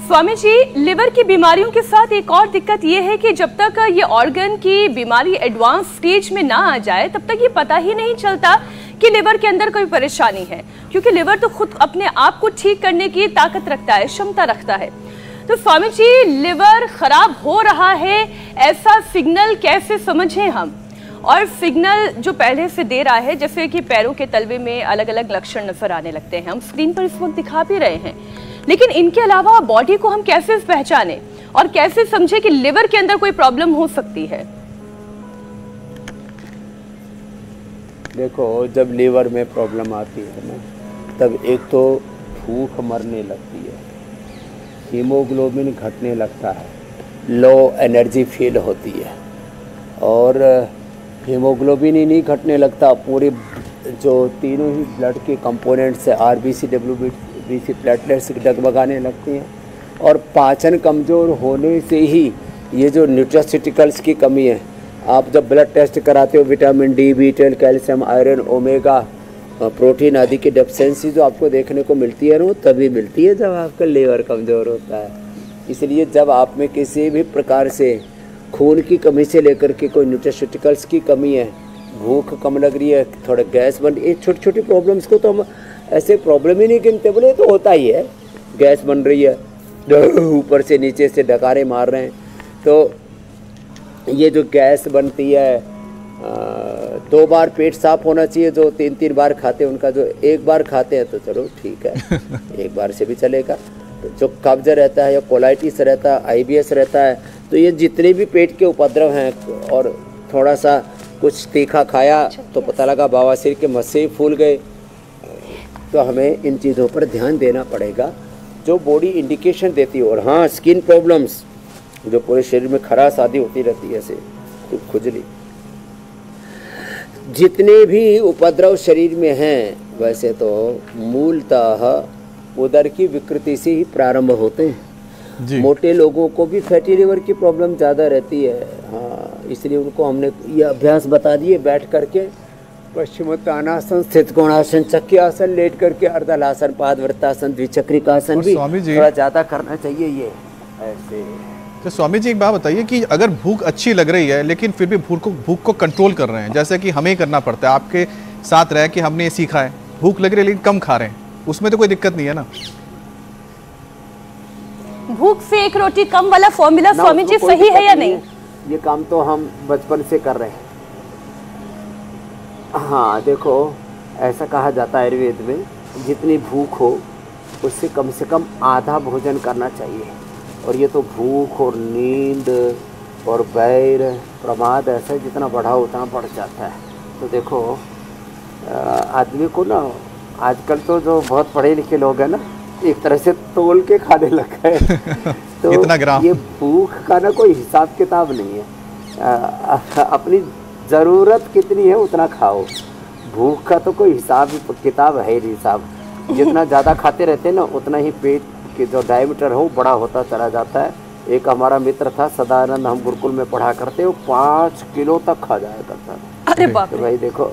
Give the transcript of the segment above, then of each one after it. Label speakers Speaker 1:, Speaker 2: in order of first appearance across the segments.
Speaker 1: Swami ji, liver की बीमारियों के साथ एक और दिक्कत ये है कि जब तक ये ऑर्गन की बीमारी एडवांस स्टेज में ना आ जाए तब तक ये पता ही नहीं चलता कि लिवर के अंदर कोई परेशानी है, क्योंकि लिवर तो खुद अपने आप को ठीक करने की ताकत रखता है, क्षमता रखता है। तो स्वामी जी, लिवर खराब हो रहा है ऐसा सिग्नल कैसे समझें हम? और सिग्नल जो पहले से दे रहा है, जैसे कि पैरों के तलवे में अलग अलग लक्षण नजर आने लगते हैं, हम स्क्रीन पर इस वक्त दिखा भी रहे हैं, लेकिन इनके अलावा बॉडी को हम कैसे पहचाने और कैसे समझे कि लिवर के अंदर कोई प्रॉब्लम हो सकती है?
Speaker 2: देखो, जब लीवर में प्रॉब्लम आती है ना, तब एक तो भूख मरने लगती है, हीमोग्लोबिन घटने लगता है, लो एनर्जी फील होती है, और हीमोग्लोबिन ही नहीं घटने लगता, पूरी जो तीनों ही ब्लड के कंपोनेंट्स है, आरबीसी, डब्ल्यूबीसी, प्लेटलेट्स डगमगाने लगती हैं, और पाचन कमज़ोर होने से ही ये जो न्यूट्रास्यूटिकल्स की कमी है, आप जब ब्लड टेस्ट कराते हो, vitamin D, B12, calcium, iron, omega, protein आदि की डेफिशिएंसी जो आपको देखने को मिलती है ना, तभी मिलती है जब आपका लीवर कमज़ोर होता है। इसलिए जब आप में किसी भी प्रकार से खून की कमी से लेकर के कोई न्यूट्रास्यूटिकल्स की कमी है, भूख कम लग रही है, थोड़ा गैस बन, ये छोटी छोटी प्रॉब्लम्स को तो हम ऐसे प्रॉब्लम ही नहीं गिनते, बोले तो होता ही है, गैस बन रही है, ऊपर से नीचे से डकारे मार रहे हैं, तो ये जो गैस बनती है, 2 बार पेट साफ होना चाहिए, जो 3-3 बार खाते हैं उनका, जो 1 बार खाते हैं तो चलो ठीक है, 1 बार से भी चलेगा। तो जो कब्ज रहता है या कोलाइटिस रहता है, IBS रहता है, तो ये जितने भी पेट के उपद्रव हैं, और थोड़ा सा कुछ तीखा खाया तो पता लगा बवासीर के मस्से ही फूल गए, तो हमें इन चीज़ों पर ध्यान देना पड़ेगा जो बॉडी इंडिकेशन देती है। और हाँ, स्किन प्रॉब्लम्स जो पूरे शरीर में खराश आदि होती रहती है, ऐसे तो खुजली, जितने भी उपद्रव शरीर में हैं, वैसे तो मूलतः उदर की विकृति से ही प्रारंभ होते हैं जी। मोटे लोगों को भी फैटी लिवर की प्रॉब्लम ज़्यादा रहती है, हाँ, इसलिए उनको हमने ये अभ्यास बता दिए, बैठ करके पश्चिमोत्तानासन, स्थित कोणासन, चक्की आसन, लेट करके अर्धलासन, पादवृत्तासन, द्विचक्रिकासन भी थोड़ा ज़्यादा करना चाहिए ये ऐसे।
Speaker 3: तो स्वामी जी, एक बात बताइए कि अगर भूख अच्छी लग रही है लेकिन फिर भी भूख को कंट्रोल कर रहे हैं, जैसे कि हमें करना पड़ता है, आपके साथ रह के हमने ये सीखा है, भूख लग रही है लेकिन कम खा रहे हैं, उसमें तो कोई दिक्कत नहीं है ना?
Speaker 1: भूख से एक रोटी कम वाला फॉर्मूला स्वामी जी सही है या नहीं?
Speaker 2: ये काम तो हम बचपन से कर रहे हैं। हाँ, देखो, ऐसा कहा जाता है आयुर्वेद में, जितनी भूख हो उससे कम आधा भोजन करना चाहिए, और ये तो भूख और नींद और बैर प्रमाद ऐसा जितना बढ़ा उतना बढ़ जाता है। तो देखो, आदमी को ना आजकल तो जो बहुत पढ़े लिखे लोग हैं ना, एक तरह से तोल के खाने लग गए तो
Speaker 3: इतना ग्राम,
Speaker 2: ये भूख का ना कोई हिसाब किताब नहीं है, अपनी ज़रूरत कितनी है उतना खाओ, भूख का तो कोई हिसाब किताब है ही नहीं साहब। जितना ज़्यादा खाते रहते हैं ना, उतना ही पेट के जो डायमीटर हो बड़ा होता चला जाता है। एक हमारा मित्र था सदानंद, हम गुरुकुल में पढ़ा करते, वो 5 किलो तक खा जाया करता था।
Speaker 1: अरे बाप रे।
Speaker 2: तो भाई देखो,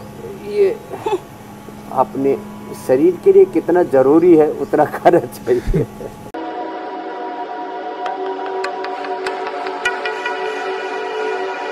Speaker 2: ये अपने शरीर के लिए कितना ज़रूरी है उतना खाना चाहिए।